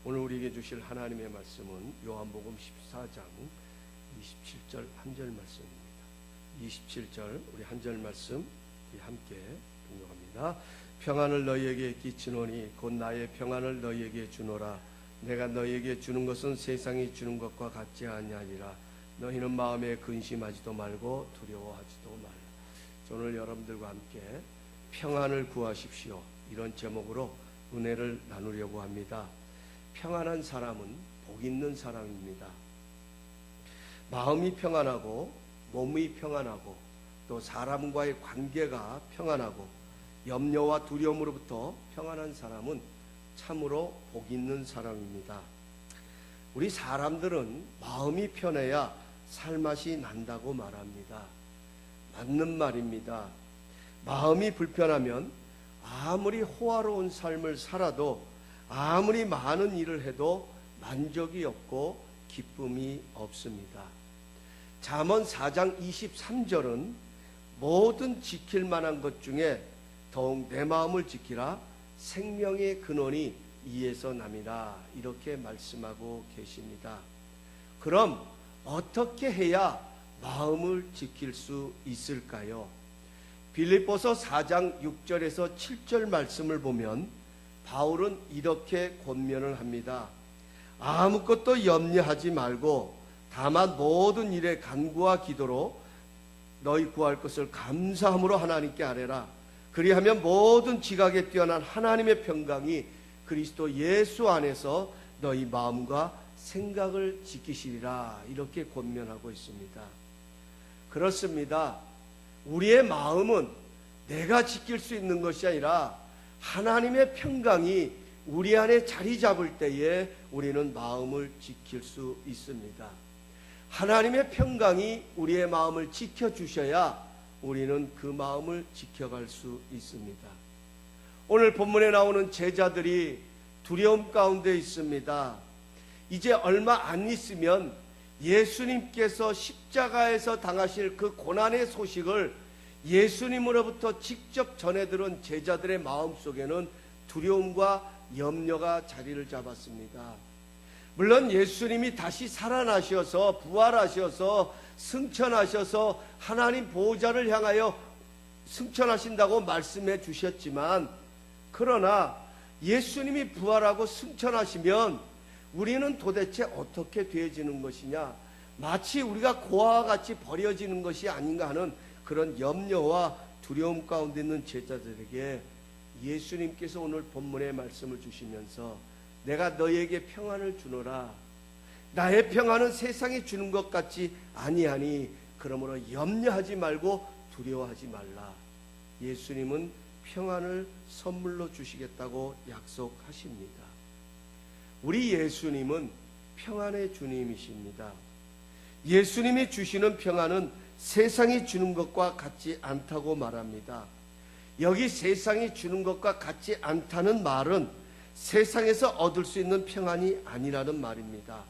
오늘 우리에게 주실 하나님의 말씀은 요한복음 14장 27절 한 절 말씀입니다. 27절 우리 한 절 말씀 우리 함께 봉독합니다. 평안을 너희에게 끼치노니 곧 나의 평안을 너희에게 주노라. 내가 너희에게 주는 것은 세상이 주는 것과 같지 아니하니라. 너희는 마음에 근심하지도 말고 두려워하지도 말라. 오늘 여러분들과 함께 평안을 구하십시오, 이런 제목으로 은혜를 나누려고 합니다. 평안한 사람은 복 있는 사람입니다. 마음이 평안하고 몸이 평안하고 또 사람과의 관계가 평안하고 염려와 두려움으로부터 평안한 사람은 참으로 복 있는 사람입니다. 우리 사람들은 마음이 편해야 살맛이 난다고 말합니다. 맞는 말입니다. 마음이 불편하면 아무리 호화로운 삶을 살아도 아무리 많은 일을 해도 만족이 없고 기쁨이 없습니다. 잠언 4장 23절은 모든 지킬 만한 것 중에 더욱 내 마음을 지키라. 생명의 근원이 이에서 남이라. 이렇게 말씀하고 계십니다. 그럼 어떻게 해야 마음을 지킬 수 있을까요? 빌립보서 4장 6절에서 7절 말씀을 보면 바울은 이렇게 권면을 합니다. 아무것도 염려하지 말고 다만 모든 일에 간구와 기도로 너희 구할 것을 감사함으로 하나님께 아뢰라. 그리하면 모든 지각에 뛰어난 하나님의 평강이 그리스도 예수 안에서 너희 마음과 생각을 지키시리라. 이렇게 권면하고 있습니다. 그렇습니다. 우리의 마음은 내가 지킬 수 있는 것이 아니라 하나님의 평강이 우리 안에 자리 잡을 때에 우리는 마음을 지킬 수 있습니다. 하나님의 평강이 우리의 마음을 지켜주셔야 우리는 그 마음을 지켜갈 수 있습니다. 오늘 본문에 나오는 제자들이 두려움 가운데 있습니다. 이제 얼마 안 있으면 예수님께서 십자가에서 당하실 그 고난의 소식을 예수님으로부터 직접 전해 들은 제자들의 마음속에는 두려움과 염려가 자리를 잡았습니다. 물론 예수님이 다시 살아나셔서 부활하셔서 승천하셔서 하나님 보호자를 향하여 승천하신다고 말씀해 주셨지만, 그러나 예수님이 부활하고 승천하시면 우리는 도대체 어떻게 되어지는 것이냐, 마치 우리가 고아와 같이 버려지는 것이 아닌가 하는 그런 염려와 두려움 가운데 있는 제자들에게 예수님께서 오늘 본문의 말씀을 주시면서 내가 너희에게 평안을 주노라. 나의 평안은 세상이 주는 것 같지 아니하니 그러므로 염려하지 말고 두려워하지 말라. 예수님은 평안을 선물로 주시겠다고 약속하십니다. 우리 예수님은 평안의 주님이십니다. 예수님이 주시는 평안은 세상이 주는 것과 같지 않다고 말합니다. 여기 세상이 주는 것과 같지 않다는 말은 세상에서 얻을 수 있는 평안이 아니라는 말입니다.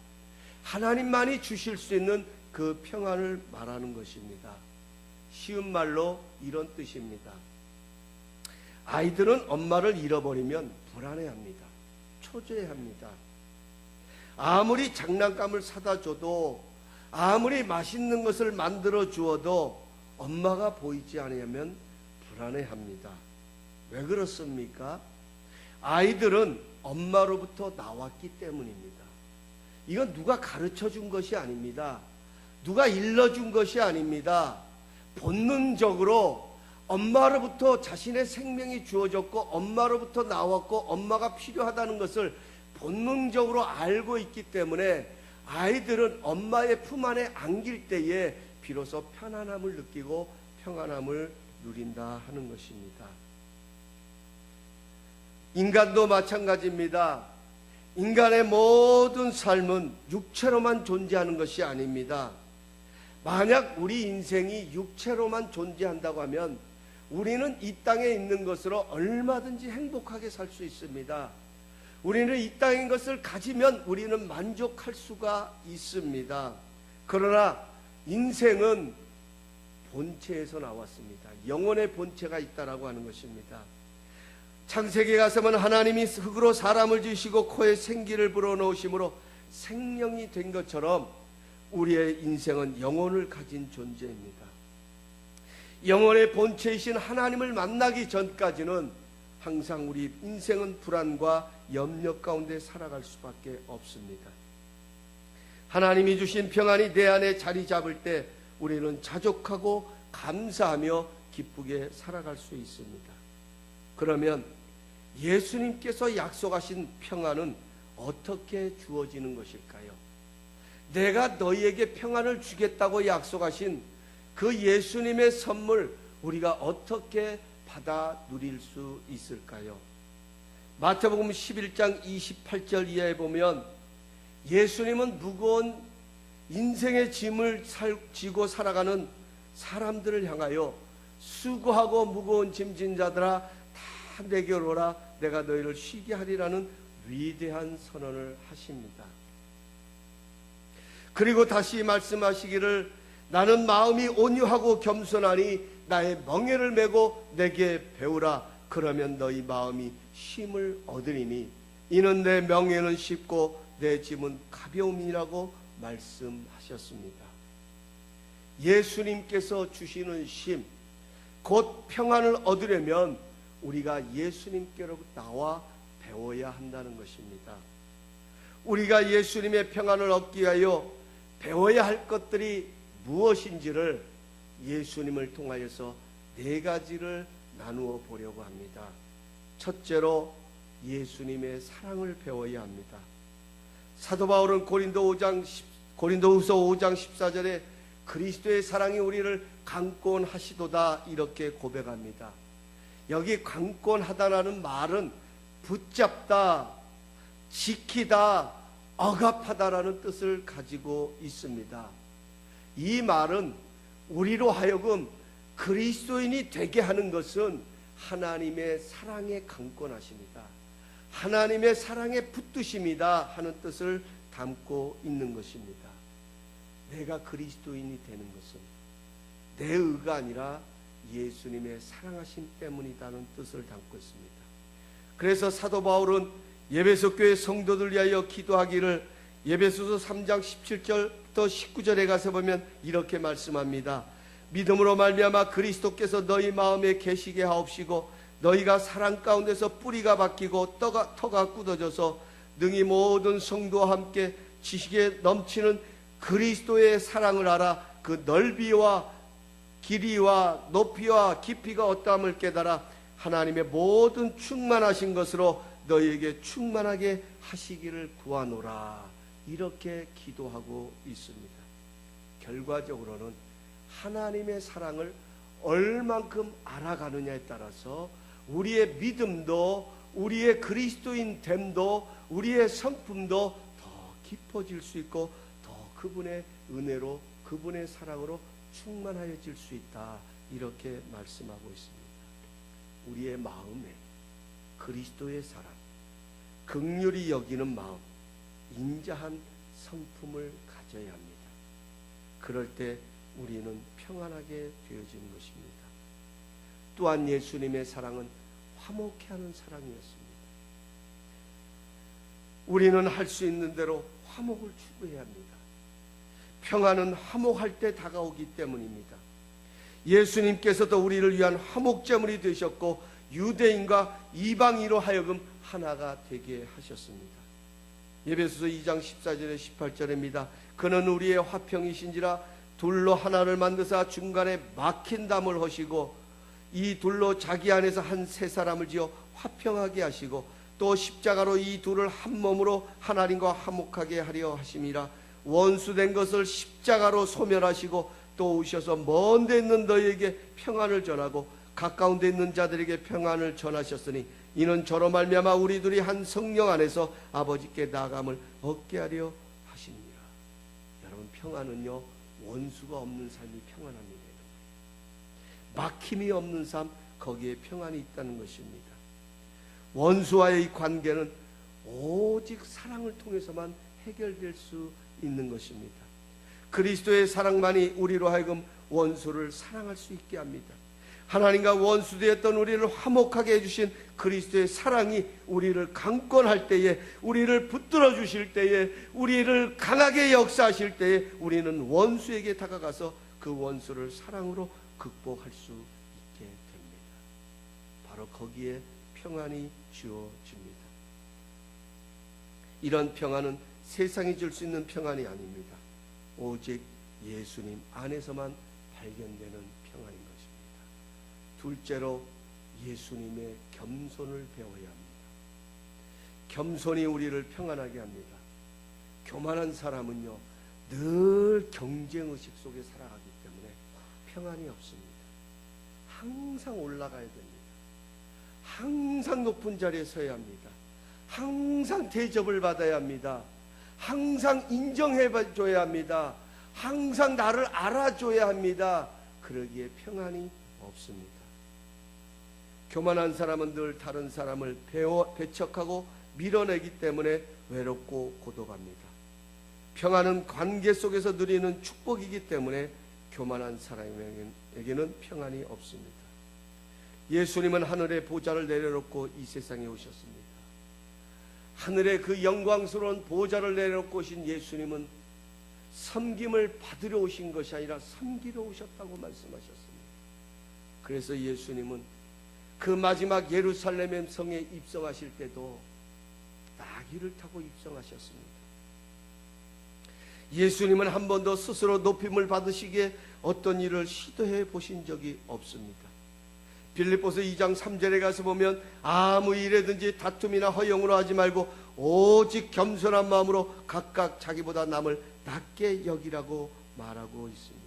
하나님만이 주실 수 있는 그 평안을 말하는 것입니다. 쉬운 말로 이런 뜻입니다. 아이들은 엄마를 잃어버리면 불안해합니다. 초조해합니다. 아무리 장난감을 사다 줘도 아무리 맛있는 것을 만들어 주어도 엄마가 보이지 않으면 불안해합니다. 왜 그렇습니까? 아이들은 엄마로부터 나왔기 때문입니다. 이건 누가 가르쳐 준 것이 아닙니다. 누가 일러준 것이 아닙니다. 본능적으로 엄마로부터 자신의 생명이 주어졌고 엄마로부터 나왔고 엄마가 필요하다는 것을 본능적으로 알고 있기 때문에 아이들은 엄마의 품 안에 안길 때에 비로소 편안함을 느끼고 평안함을 누린다 하는 것입니다. 인간도 마찬가지입니다. 인간의 모든 삶은 육체로만 존재하는 것이 아닙니다. 만약 우리 인생이 육체로만 존재한다고 하면 우리는 이 땅에 있는 것으로 얼마든지 행복하게 살 수 있습니다. 우리는 이 땅인 것을 가지면 우리는 만족할 수가 있습니다. 그러나 인생은 본체에서 나왔습니다. 영혼의 본체가 있다라고 하는 것입니다. 창세기에 가서는 하나님이 흙으로 사람을 지으시고 코에 생기를 불어넣으심으로 생명이 된 것처럼 우리의 인생은 영혼을 가진 존재입니다. 영혼의 본체이신 하나님을 만나기 전까지는 항상 우리 인생은 불안과 염려 가운데 살아갈 수밖에 없습니다. 하나님이 주신 평안이 내 안에 자리 잡을 때 우리는 자족하고 감사하며 기쁘게 살아갈 수 있습니다. 그러면 예수님께서 약속하신 평안은 어떻게 주어지는 것일까요? 내가 너희에게 평안을 주겠다고 약속하신 그 예수님의 선물 우리가 어떻게 받아 누릴 수 있을까요? 마태복음 11장 28절 이하에 보면 예수님은 무거운 인생의 짐을 지고 살아가는 사람들을 향하여 수고하고 무거운 짐진 자들아 다 내게로 오라 내가 너희를 쉬게 하리라는 위대한 선언을 하십니다. 그리고 다시 말씀하시기를 나는 마음이 온유하고 겸손하니 나의 멍에를 메고 내게 배우라 그러면 너희 마음이 쉼을 얻으리니 이는 내 멍에는 쉽고 내 짐은 가벼움이라고 말씀하셨습니다. 예수님께서 주시는 쉼, 곧 평안을 얻으려면 우리가 예수님께로 나와 배워야 한다는 것입니다. 우리가 예수님의 평안을 얻기 위하여 배워야 할 것들이 무엇인지를 예수님을 통하여서 네 가지를 나누어 보려고 합니다. 첫째로 예수님의 사랑을 배워야 합니다. 사도 바울은 고린도후서 5장 14절에 그리스도의 사랑이 우리를 강권하시도다 이렇게 고백합니다. 여기 강권하다라는 말은 붙잡다, 지키다, 억압하다라는 뜻을 가지고 있습니다. 이 말은 우리로 하여금 그리스도인이 되게 하는 것은 하나님의 사랑에 강권하십니다. 하나님의 사랑에 붙드십니다 하는 뜻을 담고 있는 것입니다. 내가 그리스도인이 되는 것은 내 의가 아니라 예수님의 사랑하심 때문이라는 뜻을 담고 있습니다. 그래서 사도 바울은 예배소 교회 성도들 위하여 기도하기를 예배소서 3장 17절부터 19절에 가서 보면 이렇게 말씀합니다. 믿음으로 말미암아 그리스도께서 너희 마음에 계시게 하옵시고 너희가 사랑 가운데서 뿌리가 박히고 터가 굳어져서 능히 모든 성도와 함께 지식에 넘치는 그리스도의 사랑을 알아 그 넓이와 길이와 높이와 깊이가 어떠함을 깨달아 하나님의 모든 충만하신 것으로 너희에게 충만하게 하시기를 구하노라 이렇게 기도하고 있습니다. 결과적으로는 하나님의 사랑을 얼만큼 알아가느냐에 따라서 우리의 믿음도 우리의 그리스도인 됨도 우리의 성품도 더 깊어질 수 있고 더 그분의 은혜로 그분의 사랑으로 충만하여질 수 있다 이렇게 말씀하고 있습니다. 우리의 마음에 그리스도의 사랑, 긍휼히 여기는 마음, 인자한 성품을 가져야 합니다. 그럴 때 우리는 평안하게 되어지는 것입니다. 또한 예수님의 사랑은 화목해 하는 사랑이었습니다. 우리는 할 수 있는 대로 화목을 추구해야 합니다. 평안은 화목할 때 다가오기 때문입니다. 예수님께서도 우리를 위한 화목제물이 되셨고 유대인과 이방인으로 하여금 하나가 되게 하셨습니다. 에베소서 2장 14절에 18절입니다. 그는 우리의 화평이신지라 둘로 하나를 만드사 중간에 막힌 담을 하시고 이 둘로 자기 안에서 한 세 사람을 지어 화평하게 하시고 또 십자가로 이 둘을 한 몸으로 하나님과 화목하게 하려 하심이라. 원수된 것을 십자가로 소멸하시고 또 오셔서 먼 데 있는 너희에게 평안을 전하고 가까운 데 있는 자들에게 평안을 전하셨으니 이는 저로 말미암아 우리들이 한 성령 안에서 아버지께 나아감을 얻게 하려 하십니다. 여러분, 평안은요 원수가 없는 삶이 평안합니다. 막힘이 없는 삶, 거기에 평안이 있다는 것입니다. 원수와의 이 관계는 오직 사랑을 통해서만 해결될 수 있는 것입니다. 그리스도의 사랑만이 우리로 하여금 원수를 사랑할 수 있게 합니다. 하나님과 원수되었던 우리를 화목하게 해주신 그리스도의 사랑이 우리를 강권할 때에, 우리를 붙들어 주실 때에, 우리를 강하게 역사하실 때에 우리는 원수에게 다가가서 그 원수를 사랑으로 극복할 수 있게 됩니다. 바로 거기에 평안이 주어집니다. 이런 평안은 세상이 줄 수 있는 평안이 아닙니다. 오직 예수님 안에서만 발견되는 평안인 것입니다. 둘째로 예수님의 겸손을 배워야 합니다. 겸손이 우리를 평안하게 합니다. 교만한 사람은요, 늘 경쟁의식 속에 살아가기 때문에 평안이 없습니다. 항상 올라가야 됩니다. 항상 높은 자리에 서야 합니다. 항상 대접을 받아야 합니다. 항상 인정해줘야 합니다. 항상 나를 알아줘야 합니다. 그러기에 평안이 없습니다. 교만한 사람은 늘 다른 사람을 배척하고 밀어내기 때문에 외롭고 고독합니다. 평안은 관계 속에서 누리는 축복이기 때문에 교만한 사람에게는 평안이 없습니다. 예수님은 하늘의 보좌를 내려놓고 이 세상에 오셨습니다. 하늘의 그 영광스러운 보좌를 내려놓고 오신 예수님은 섬김을 받으러 오신 것이 아니라 섬기러 오셨다고 말씀하셨습니다. 그래서 예수님은 그 마지막 예루살렘 성에 입성하실 때도 나귀를 타고 입성하셨습니다. 예수님은 한 번도 스스로 높임을 받으시기에 어떤 일을 시도해 보신 적이 없습니다. 빌립보서 2장 3절에 가서 보면 아무 일에든지 다툼이나 허영으로 하지 말고 오직 겸손한 마음으로 각각 자기보다 남을 낮게 여기라고 말하고 있습니다.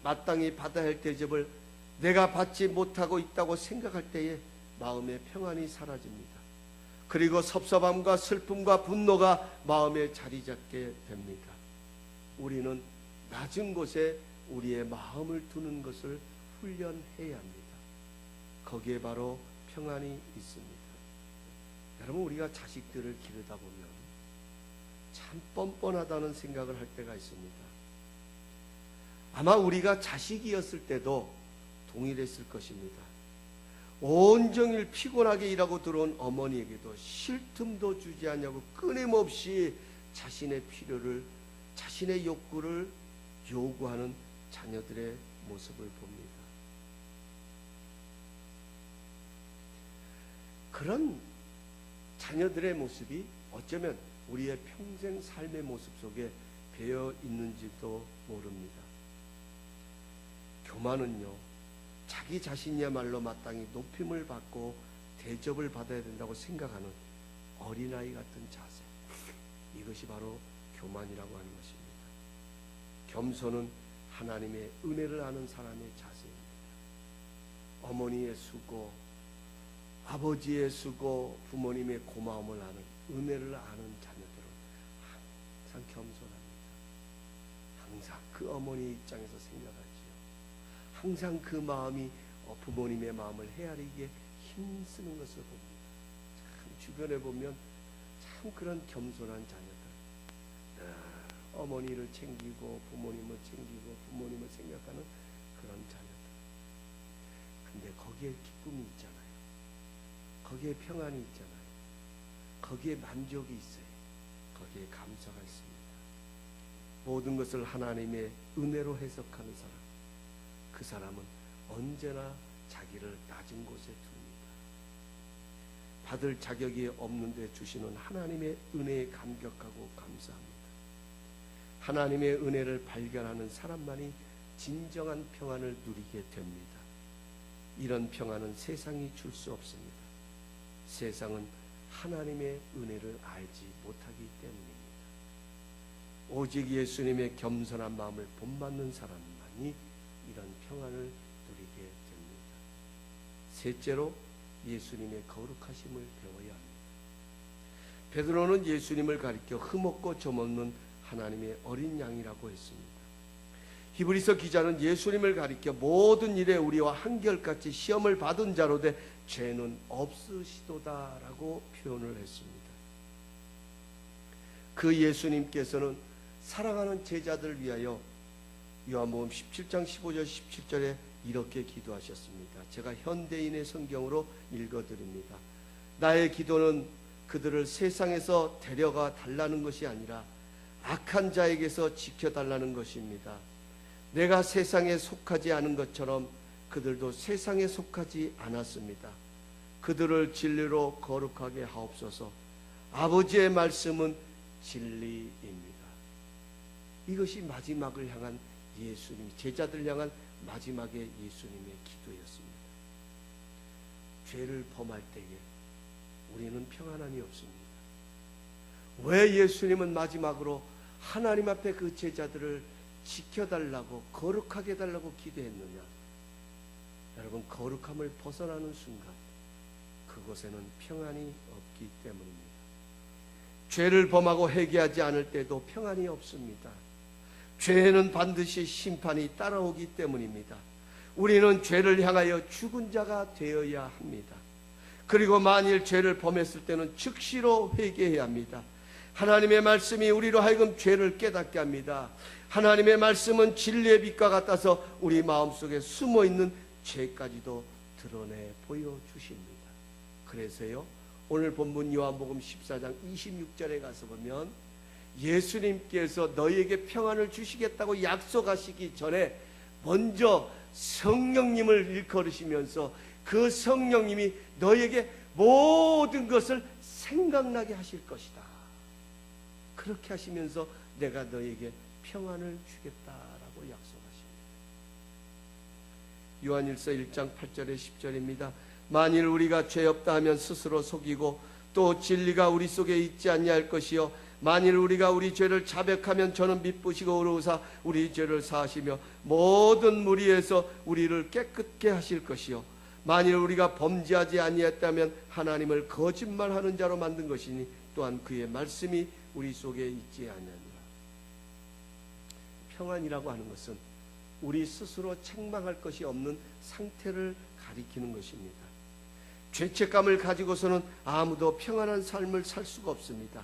마땅히 받아야 할 대접을 내가 받지 못하고 있다고 생각할 때에 마음의 평안이 사라집니다. 그리고 섭섭함과 슬픔과 분노가 마음에 자리 잡게 됩니다. 우리는 낮은 곳에 우리의 마음을 두는 것을 훈련해야 합니다. 거기에 바로 평안이 있습니다. 여러분, 우리가 자식들을 기르다 보면 참 뻔뻔하다는 생각을 할 때가 있습니다. 아마 우리가 자식이었을 때도 동일했을 것입니다. 온종일 피곤하게 일하고 들어온 어머니에게도 쉴 틈도 주지 않냐고 끊임없이 자신의 필요를, 자신의 욕구를 요구하는 자녀들의 모습을 봅니다. 그런 자녀들의 모습이 어쩌면 우리의 평생 삶의 모습 속에 배어 있는지도 모릅니다. 교만은요, 자기 자신이야말로 마땅히 높임을 받고 대접을 받아야 된다고 생각하는 어린아이 같은 자세, 이것이 바로 교만이라고 하는 것입니다. 겸손은 하나님의 은혜를 아는 사람의 자세입니다. 어머니의 수고, 아버지의 수고, 부모님의 고마움을 아는, 은혜를 아는 자녀들은 항상 겸손합니다. 항상 그 어머니의 입장에서 생각하지요. 항상 그 마음이 부모님의 마음을 헤아리기에 힘쓰는 것을 봅니다. 참 주변에 보면 참 그런 겸손한 자녀들, 어머니를 챙기고 부모님을 챙기고 부모님을 생각하는 그런 자녀들. 근데 거기에 기쁨이 있잖아요. 거기에 평안이 있잖아요. 거기에 만족이 있어요. 거기에 감사가 있습니다. 모든 것을 하나님의 은혜로 해석하는 사람, 그 사람은 언제나 자기를 낮은 곳에 둡니다. 받을 자격이 없는데 주시는 하나님의 은혜에 감격하고 감사합니다. 하나님의 은혜를 발견하는 사람만이 진정한 평안을 누리게 됩니다. 이런 평안은 세상이 줄 수 없습니다. 세상은 하나님의 은혜를 알지 못하기 때문입니다. 오직 예수님의 겸손한 마음을 본받는 사람만이 이런 평안을 누리게 됩니다. 셋째로 예수님의 거룩하심을 배워야 합니다. 베드로는 예수님을 가리켜 흠없고 점없는 하나님의 어린 양이라고 했습니다. 히브리서 기자는 예수님을 가리켜 모든 일에 우리와 한결같이 시험을 받은 자로 돼 죄는 없으시도다라고 표현을 했습니다. 그 예수님께서는 사랑하는 제자들을 위하여 요한복음 17장 15절 17절에 이렇게 기도하셨습니다. 제가 현대인의 성경으로 읽어드립니다. 나의 기도는 그들을 세상에서 데려가 달라는 것이 아니라 악한 자에게서 지켜달라는 것입니다. 내가 세상에 속하지 않은 것처럼 그들도 세상에 속하지 않았습니다. 그들을 진리로 거룩하게 하옵소서. 아버지의 말씀은 진리입니다. 이것이 마지막을 향한 예수님, 제자들 향한 마지막의 예수님의 기도였습니다. 죄를 범할 때에 우리는 평안함이 없습니다. 왜 예수님은 마지막으로 하나님 앞에 그 제자들을 지켜달라고, 거룩하게 해달라고 기도했느냐? 여러분, 거룩함을 벗어나는 순간 그곳에는 평안이 없기 때문입니다. 죄를 범하고 회개하지 않을 때도 평안이 없습니다. 죄에는 반드시 심판이 따라오기 때문입니다. 우리는 죄를 향하여 죽은 자가 되어야 합니다. 그리고 만일 죄를 범했을 때는 즉시로 회개해야 합니다. 하나님의 말씀이 우리로 하여금 죄를 깨닫게 합니다. 하나님의 말씀은 진리의 빛과 같아서 우리 마음속에 숨어있는 죄까지도 드러내 보여주십니다. 그래서요, 오늘 본문 요한복음 14장 26절에 가서 보면 예수님께서 너희에게 평안을 주시겠다고 약속하시기 전에 먼저 성령님을 일컬으시면서 그 성령님이 너희에게 모든 것을 생각나게 하실 것이다. 그렇게 하시면서 내가 너희에게 평안을 주겠다라고 약속하십니다. 요한일서 1장 8절에 10절입니다. 만일 우리가 죄 없다 하면 스스로 속이고 또 진리가 우리 속에 있지 않냐 할 것이요 만일 우리가 우리 죄를 자백하면 저는 미쁘시고 의로우사 우리 죄를 사하시며 모든 무리에서 우리를 깨끗게 하실 것이요 만일 우리가 범죄하지 아니했다면 하나님을 거짓말하는 자로 만든 것이니 또한 그의 말씀이 우리 속에 있지 않느니라. 평안이라고 하는 것은 우리 스스로 책망할 것이 없는 상태를 가리키는 것입니다. 죄책감을 가지고서는 아무도 평안한 삶을 살 수가 없습니다.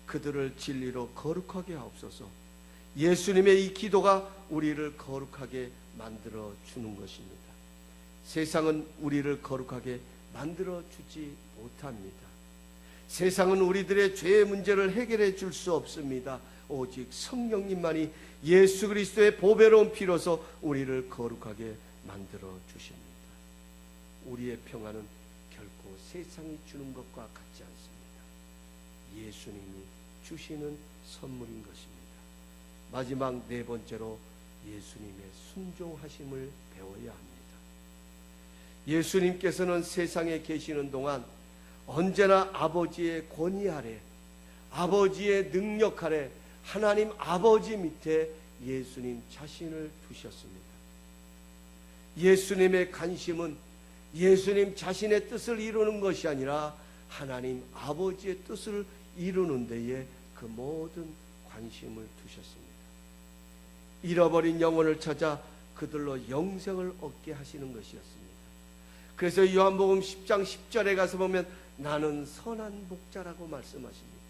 그들을 진리로 거룩하게 하옵소서. 예수님의 이 기도가 우리를 거룩하게 만들어 주는 것입니다. 세상은 우리를 거룩하게 만들어 주지 못합니다. 세상은 우리들의 죄의 문제를 해결해 줄 수 없습니다. 오직 성령님만이 예수 그리스도의 보배로운 피로서 우리를 거룩하게 만들어 주십니다. 우리의 평안은 결코 세상이 주는 것과 같지 않습니다. 예수님이 주시는 선물인 것입니다. 마지막 네 번째로 예수님의 순종하심을 배워야 합니다. 예수님께서는 세상에 계시는 동안 언제나 아버지의 권위 아래, 아버지의 능력 아래, 하나님 아버지 밑에 예수님 자신을 두셨습니다. 예수님의 관심은 예수님 자신의 뜻을 이루는 것이 아니라 하나님 아버지의 뜻을 이루는 데에 그 모든 관심을 두셨습니다. 잃어버린 영혼을 찾아 그들로 영생을 얻게 하시는 것이었습니다. 그래서 요한복음 10장 10절에 가서 보면 나는 선한 목자라고 말씀하십니다.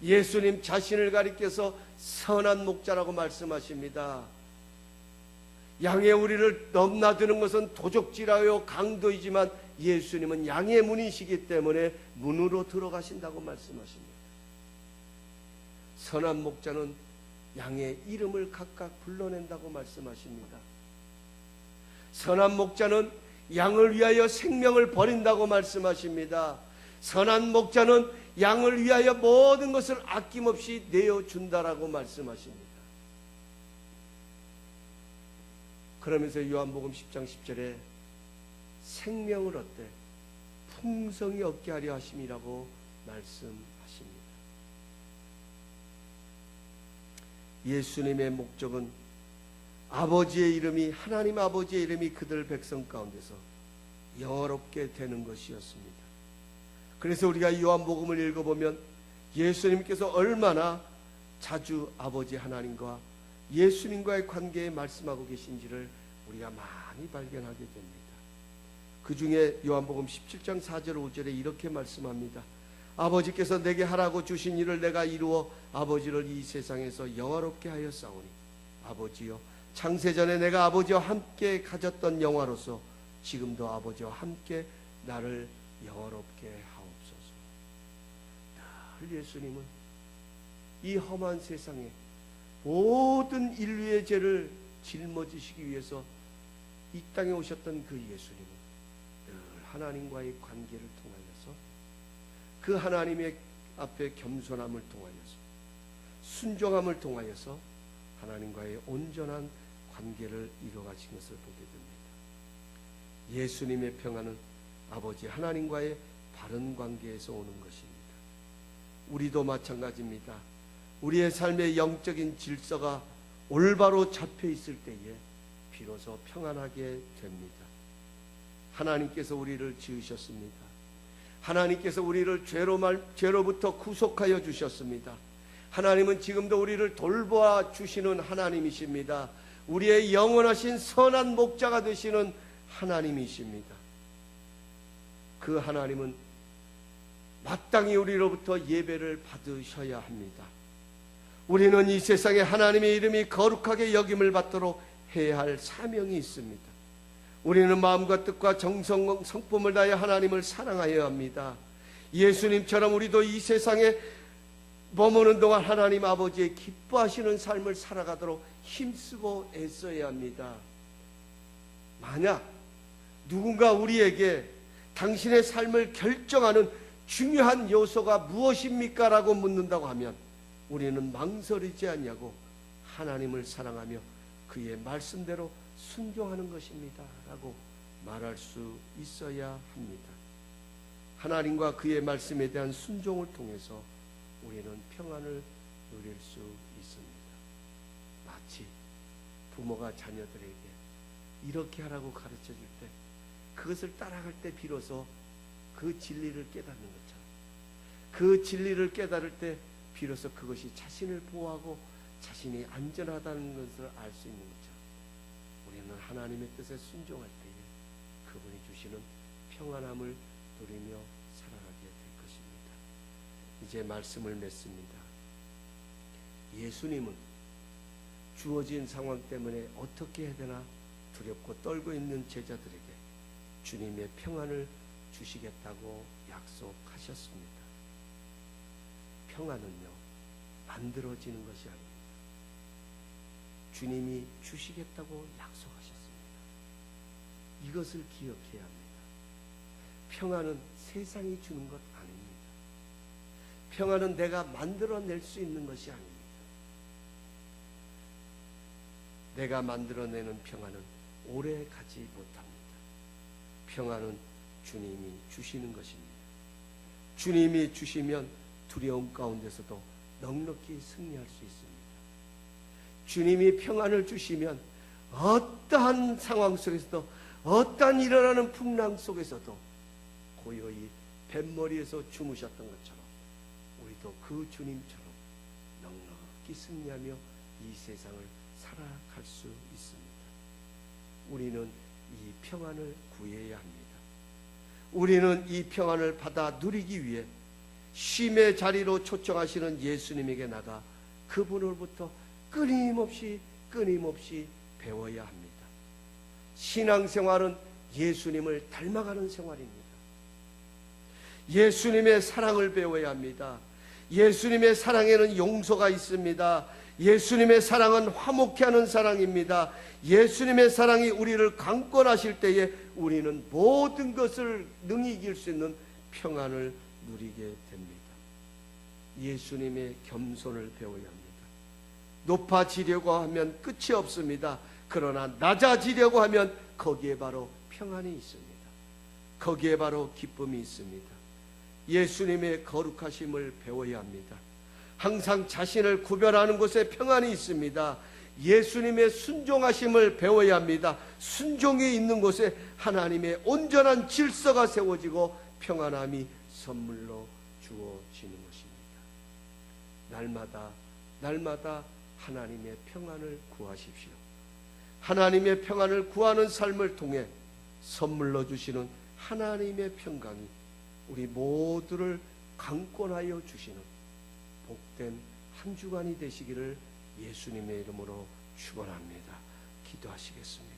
예수님 자신을 가리켜서 선한 목자라고 말씀하십니다. 양의 우리를 넘나드는 것은 도적질하여 강도이지만 예수님은 양의 문이시기 때문에 문으로 들어가신다고 말씀하십니다. 선한 목자는 양의 이름을 각각 불러낸다고 말씀하십니다. 선한 목자는 양을 위하여 생명을 버린다고 말씀하십니다. 선한 목자는 양을 위하여 모든 것을 아낌없이 내어준다라고 말씀하십니다. 그러면서 요한복음 10장 10절에 생명을 얻되 풍성히 얻게 하려 하심이라고 말씀하십니다. 예수님의 목적은 아버지의 이름이, 하나님 아버지의 이름이 그들 백성 가운데서 영화롭게 되는 것이었습니다. 그래서 우리가 요한복음을 읽어보면 예수님께서 얼마나 자주 아버지 하나님과 예수님과의 관계에 말씀하고 계신지를 우리가 많이 발견하게 됩니다. 그 중에 요한복음 17장 4절 5절에 이렇게 말씀합니다. 아버지께서 내게 하라고 주신 일을 내가 이루어 아버지를 이 세상에서 영화롭게 하였사오니 아버지여 창세전에 내가 아버지와 함께 가졌던 영화로서 지금도 아버지와 함께 나를 영화롭게 하옵소서. 늘 예수님은 이 험한 세상에 모든 인류의 죄를 짊어지시기 위해서 이 땅에 오셨던 그 예수님은 늘 하나님과의 관계를 통하여서 그 하나님의 앞에 겸손함을 통하여서 순종함을 통하여서 하나님과의 온전한 관계를 이뤄가신 것을 보게 됩니다. 예수님의 평안은 아버지 하나님과의 바른 관계에서 오는 것입니다. 우리도 마찬가지입니다. 우리의 삶의 영적인 질서가 올바로 잡혀 있을 때에 비로소 평안하게 됩니다. 하나님께서 우리를 지으셨습니다. 하나님께서 우리를 죄로부터 구속하여 주셨습니다. 하나님은 지금도 우리를 돌보아 주시는 하나님이십니다. 우리의 영원하신 선한 목자가 되시는 하나님이십니다. 그 하나님은 마땅히 우리로부터 예배를 받으셔야 합니다. 우리는 이 세상에 하나님의 이름이 거룩하게 여김을 받도록 해야 할 사명이 있습니다. 우리는 마음과 뜻과 정성, 성품을 다해 하나님을 사랑하여야 합니다. 예수님처럼 우리도 이 세상에 머무는 동안 하나님 아버지의 기뻐하시는 삶을 살아가도록 힘쓰고 애써야 합니다. 만약 누군가 우리에게 당신의 삶을 결정하는 중요한 요소가 무엇입니까? 라고 묻는다고 하면 우리는 망설이지 않냐고 하나님을 사랑하며 그의 말씀대로 순종하는 것입니다 라고 말할 수 있어야 합니다. 하나님과 그의 말씀에 대한 순종을 통해서 우리는 평안을 누릴 수 있습니다. 마치 부모가 자녀들에게 이렇게 하라고 가르쳐 줄 때 그것을 따라갈 때 비로소 그 진리를 깨닫는 것처럼, 그 진리를 깨달을 때 비로소 그것이 자신을 보호하고 자신이 안전하다는 것을 알 수 있는 것처럼 우리는 하나님의 뜻에 순종할 때에 그분이 주시는 평안함을 누리며 살아가게 될 것입니다. 이제 말씀을 맺습니다. 예수님은 주어진 상황 때문에 어떻게 해야 되나 두렵고 떨고 있는 제자들에게 주님의 평안을 주시겠다고 약속하셨습니다. 평안은요, 만들어지는 것이 아닙니다. 주님이 주시겠다고 약속하셨습니다. 이것을 기억해야 합니다. 평안은 세상이 주는 것 아닙니다. 평안은 내가 만들어낼 수 있는 것이 아닙니다. 내가 만들어내는 평안은 오래 가지 못합니다. 평안은 주님이 주시는 것입니다. 주님이 주시면 두려움 가운데서도 넉넉히 승리할 수 있습니다. 주님이 평안을 주시면 어떠한 상황 속에서도, 어떠한 일어나는 풍랑 속에서도 고요히 뱃머리에서 주무셨던 것처럼 우리도 그 주님처럼 넉넉히 승리하며 이 세상을 살아갈 수 있습니다. 우리는 이 평안을 구해야 합니다. 우리는 이 평안을 받아 누리기 위해 쉼의 자리로 초청하시는 예수님에게 나가 그분으로부터 끊임없이 배워야 합니다. 신앙생활은 예수님을 닮아가는 생활입니다. 예수님의 사랑을 배워야 합니다. 예수님의 사랑에는 용서가 있습니다. 예수님의 사랑은 화목케 하는 사랑입니다. 예수님의 사랑이 우리를 강권하실 때에 우리는 모든 것을 능히 이길 수 있는 평안을 누리게 됩니다. 예수님의 겸손을 배워야 합니다. 높아지려고 하면 끝이 없습니다. 그러나 낮아지려고 하면 거기에 바로 평안이 있습니다. 거기에 바로 기쁨이 있습니다. 예수님의 거룩하심을 배워야 합니다. 항상 자신을 구별하는 곳에 평안이 있습니다. 예수님의 순종하심을 배워야 합니다. 순종이 있는 곳에 하나님의 온전한 질서가 세워지고 평안함이 선물로 주어지는 것입니다. 날마다 하나님의 평안을 구하십시오. 하나님의 평안을 구하는 삶을 통해 선물로 주시는 하나님의 평강이 우리 모두를 강권하여 주시는 복된 한 주간이 되시기를 예수님의 이름으로 축원합니다. 기도하시겠습니다.